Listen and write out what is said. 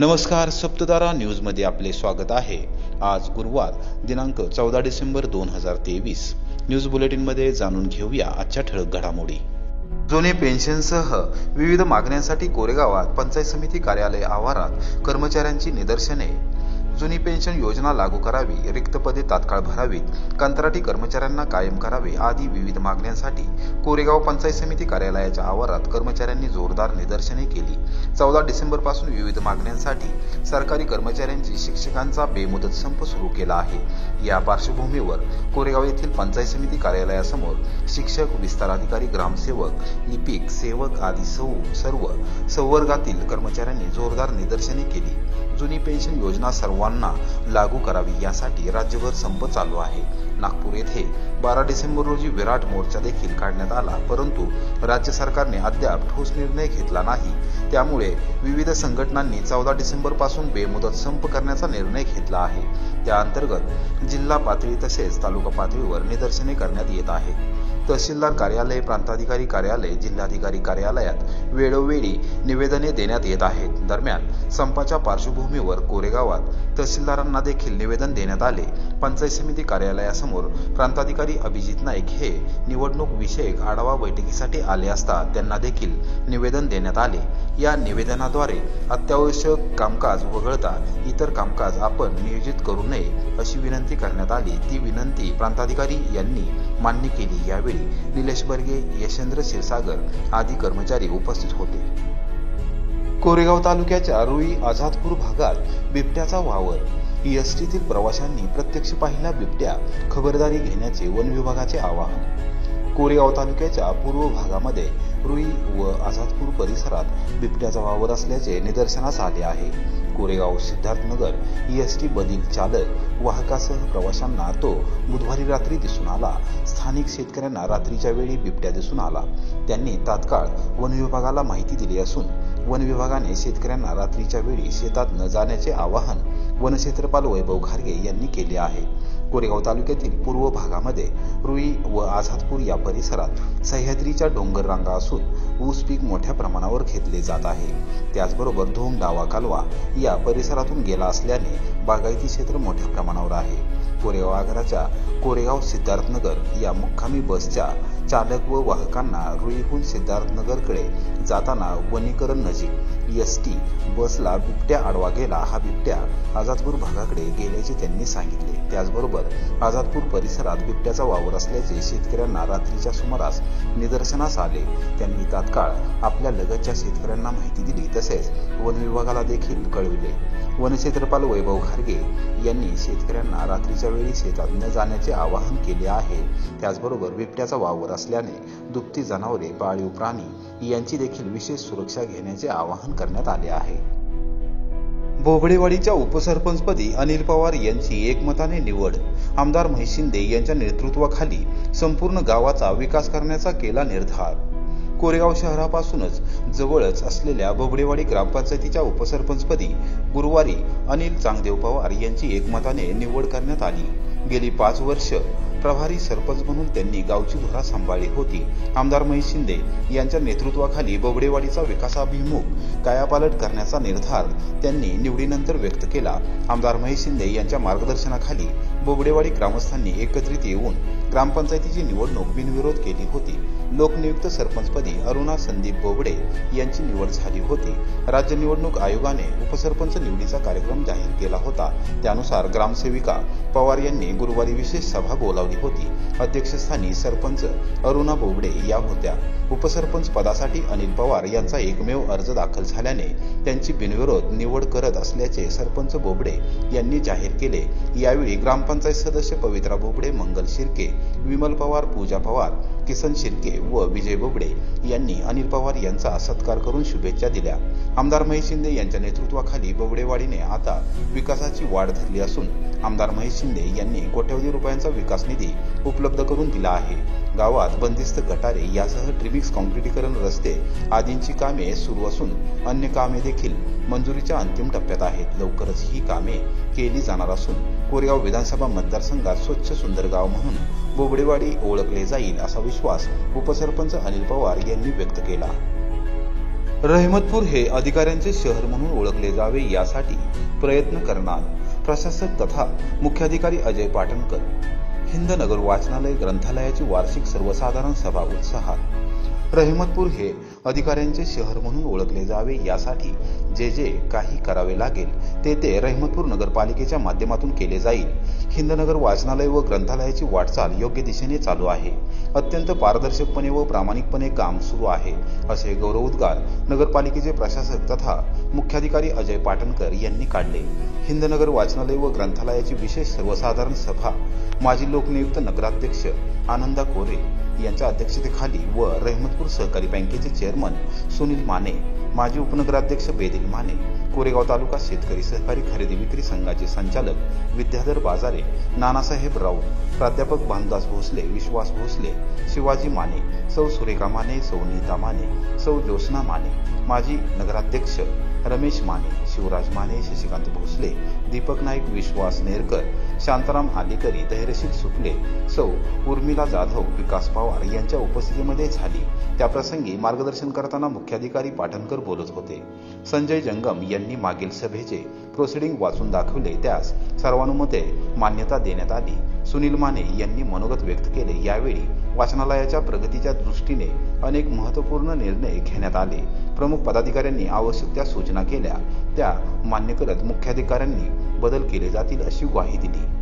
नमस्कार, सप्ततारा न्यूजमध्ये आपले स्वागत आहे। आज गुरुवार दिनांक 14 डिसेंबर 2023 न्यूज बुलेटिनमध्ये जाणून घेऊया आजच्या ठळक घडामोडी। जुने पेन्शनसह विविध मागण्यांसाठी कोरेगावात पंचायत समिती कार्यालय आवारात कर्मचाऱ्यांची निदर्शने। जुनी पेन्शन योजना लागू करावी, रिक्त पदे तात्काळ भरावीत, कंत्राटी कर्मचाऱ्यांना कायम करावे आदी विविध मागण्यांसाठी कोरेगाव पंचायत समिती कार्यालयाच्या आवारात कर्मचाऱ्यांनी जोरदार निदर्शने केली। 14 डिसेंबर पासून विविध मागण्यांसाठी सरकारी कर्मचाऱ्यांची शिक्षकांचा बेमुदत संप सुरू केला आहे। या पार्श्वभूमीवर कोरेगाव येथील पंचायत समिती कार्यालयासमोर शिक्षक, विस्तार अधिकारी, ग्रामसेवक, लिपिक, सेवक आदी सर्व संवर्गातील कर्मचाऱ्यांनी जोरदार निदर्शने केली। जुनी पेन्शन योजना सर्वांना लागू करावी यासाठी राज्यभर संप चालू आहे। नागपूर येथे 12 डिसेंबर रोजी विराट मोर्चा देखील काढण्यात आला, परंतु राज्य सरकारने अद्याप ठोस निर्णय घेतला नाही। त्यामुळे विविध संघटनांनी 14 डिसेंबर पासून बेमुदत संप करण्याचा निर्णय घेतला आहे। त्या अंतर्गत जिल्हा पातळी तसेच तालुका पातळीवर निदर्शने करण्यात येत आहेत। तहसीलदार कार्यालय, प्रांताधिकारी कार्यालय, जिल्हाधिकारी कार्यालयात वेळोवेळी निवेदने देण्यात येत आहेत। दरम्यान संपाच्या पार्श्वभूमीवर कोरेगावात तहसीलदारांना देखील निवेदन देण्यात आले। पंचायत समिती कार्यालयासमोर प्रांताधिकारी अभिजित नाईक हे निवडणूक विषयक आढावा बैठकीसाठी आले असता त्यांना देखील निवेदन देण्यात आले। या निवेदनाद्वारे अत्यावश्यक कामकाज वगळता इतर कामकाज आपण नियोजित करू नये अशी विनंती करण्यात आली। ती विनंती प्रांताधिकारी यांनी मान्य केली। यावेळी निलेश बर्गे, यशेंद्र क्षीरसागर आदी कर्मचारी उपस्थित होते। कोरेगाव तालुक्याच्या रुई आझादपूर भागात बिबट्याचा वावर। एसटीतील प्रवाशांनी प्रत्यक्ष पाहिला बिबट्या, खबरदारी घेण्याचे वन विभागाचे आवाहन। कोरेगाव तालुक्याच्या पूर्व भागामध्ये रुई व आझादपूर परिसरात बिबट्याचा वावर असल्याचे निदर्शनास आले आहे। कोरेगाव सिद्धार्थनगर एसटी बदील चालक वाहकासह प्रवाशांना तो बुधवारी रात्री दिसून आला। स्थानिक शेतकऱ्यांना रात्रीच्या वेळी बिबट्या दिसून आला। त्यांनी तात्काळ वन विभागाला माहिती दिली असून वन विभागाने शेतकऱ्यांना रात्रीच्या वेळी शेतात न जाण्याचे आवाहन वनक्षेत्रपाल वैभव घारगे यांनी केले आहे। कोरेगाव तालुक्यातील पूर्व भागामध्ये रुई व आझादपूर या परिसरात सह्याद्रीच्या डोंगर रांगा असून ऊस पीक मोठ्या प्रमाणावर घेतले जात आहे। त्याचबरोबर धोम डावा कालवा या परिसरातून गेला असल्याने बागायती क्षेत्र मोठ्या प्रमाणावर आहे। कोरेगाव आगाराच्या कोरेगाव सिद्धार्थनगर या मुक्कामी बसच्या चालक व वाहकांना रुईहून सिद्धार्थनगरकडे जाताना वनीकरण नजीक एसटी बसला बिबट्या आडवा गेला। हा बिबट्या आझादपूर भागाकडे गेल्याचे त्यांनी सांगितले। त्याचबरोबर आझादपूर परिसरात बिबट्याचा वावर असल्याचे शेतकऱ्यांना रात्रीच्या सुमारास निदर्शनास आले। त्यांनी तात्काळ आपल्या लगतच्या शेतकऱ्यांना माहिती दिली तसेच वन विभागाला देखील कळविले। वनक्षेत्रपाल वैभव घारगे यांनी शेतकऱ्यांना रात्रीच्या वेळी शेतात न जाण्याचे आवाहन केले आहे। त्याचबरोबर बिबट्याचा वावर असल्याने दुभती जनावरे, पाळीव प्राणी यांची देखील विशेष सुरक्षा घेण्याचे आवाहन करण्यात आले आहे। बोबडेवाडीच्या उपसरपंचपदी अनिल पवार यांची एकमताने निवड। आमदार महेश शिंदे यांच्या नेतृत्वाखाली संपूर्ण गावाचा विकास करण्याचा केला निर्धार। कोरेगाव शहरापासूनच जवळच असलेल्या बोबडेवाडी ग्रामपंचायतीच्या उपसरपंचपदी गुरुवारी अनिल चांगदेव पवार यांची एकमताने निवड करण्यात आली। गेली 5 वर्ष प्रभारी सरपंच म्हणून त्यांनी गावची धुरा सांभाळली होती। आमदार महेश शिंदे यांच्या नेतृत्वाखाली बोबडेवाडीचा विकासाभिमुख कायापालट करण्याचा निर्धार त्यांनी निवडीनंतर व्यक्त केला। आमदार महेश शिंदे यांच्या मार्गदर्शनाखाली बोबडेवाडी ग्रामस्थांनी एकत्रित येऊन ग्रामपंचायतीची निवडणूक बिनविरोध केली होती। लोकनियुक्त सरपंचपदी अरुणा संदीप बोबडे यांची निवड झाली होती। राज्य निवडणूक आयोगाने उपसरपंच निवडीचा कार्यक्रम जाहीर केला होता। त्यानुसार ग्रामसेविका पवार यांनी गुरुवारी विशेष सभा बोलावली होती। अध्यक्षस्थानी सरपंच अरुणा बोबडे या होत्या। उपसरपंच पदासाठी अनिल पवार यांचा एकमेव अर्ज दाखल झाल्याने त्यांची बिनविरोध निवड करत असल्याचे सरपंच बोबडे यांनी जाहीर केले। यावेळी ग्रामपंचायत सदस्य पवित्रा बोबडे, मंगल शिर्के, विमल पवार, पूजा पवार, किसन शिर्के व विजय बोबडे यांनी अनिल पवार यांचा सत्कार करून शुभेच्छा दिल्या। आमदार महेश शिंदे यांच्या नेतृत्वाखाली बोबडेवाडीने आता विकासाची वाढ धरली असून आमदार महेश शिंदे यांनी कोट्यवधी रुपयांचा विकास निधी उपलब्ध करून दिला आहे। गावात बंदिस्त गटारे यासह ट्रिमिक्स काँक्रिटीकरण, रस्ते आदींची कामे सुरू असून अन्य कामे देखील मंजुरीच्या अंतिम टप्प्यात आहेत। लवकरच ही कामे केली जाणार असून कोरेगाव विधानसभा मतदारसंघात स्वच्छ सुंदर गाव म्हणून बोबडेवाडी ओळखले जाईल असा विश्वास उपसरपंच अनिल पवार यांनी व्यक्त केला। रहमतपूर हे अधिकाऱ्यांचे शहर म्हणून ओळखले जावे यासाठी प्रयत्न करणार प्रशासक तथा मुख्याधिकारी अजय पाटणकर. हिंदनगर वाचनालय ग्रंथालयाची वार्षिक सर्वसाधारण सभा उत्साहात. रहमतपूर हे अधिकाऱ्यांचे शहर म्हणून ओळखले जावे यासाठी जे काही करावे लागेल ते रहमतपूर नगरपालिकेच्या माध्यमातून केले जाईल. हिंदनगर वाचनालय व ग्रंथालयाची वाटचाल योग्य दिशेने चालू आहे. अत्यंत पारदर्शकपणे व प्रामाणिकपणे काम सुरू आहे, असे गौरवोद्गार नगरपालिकेचे प्रशासक तथा मुख्याधिकारी अजय पाटणकर यांनी काढले. हिंदनगर वाचनालय व ग्रंथालयाची विशेष सर्वसाधारण सभा माजी लोकनियुक्त नगराध्यक्ष आनंदा कोरे यांच्या अध्यक्षतेखाली व रहमतपूर सहकारी बँकेचे चेअरमन सुनील माने, माजी उपनगराध्यक्ष बेदिल माने, कोरेगाव तालुका शेतकरी सहकारी खरेदी विक्री संघाचे संचालक विद्याधर बाजारे, नानासाहेब राऊत, प्राध्यापक भानुदास भोसले, विश्वास भोसले, शिवाजी माने, सौ सुरेखा माने, सौ नीता माने, सौ ज्योत्स्ना माने, माजी नगराध्यक्ष रमेश माने, शिवराज माने, शशिकांत भोसले, दीपक नाईक, विश्वास नेरकर, शांताराम आलेकरी, धैर्यशील सुपले, सौ उर्मिला जाधव, विकास पवार यांच्या उपस्थितीमध्ये झाली. त्याप्रसंगी मार्गदर्शन करताना मुख्याधिकारी पाटणकर बोलत होते. संजय जंगम यांनी मागील सभेचे प्रोसिडिंग वाचून दाखवले, त्यास सर्वानुमते मान्यता देण्यात आली. सुनील माने यांनी मनोगत व्यक्त केले. यावेळी वाचनालयाच्या प्रगतीच्या दृष्टीने अनेक महत्त्वपूर्ण निर्णय घेण्यात आले. प्रमुख पदाधिकाऱ्यांनी आवश्यक त्या सूचना केल्या, त्या मान्य करत मुख्याधिकाऱ्यांनी बदल केले जातील अशी ग्वाही दिली.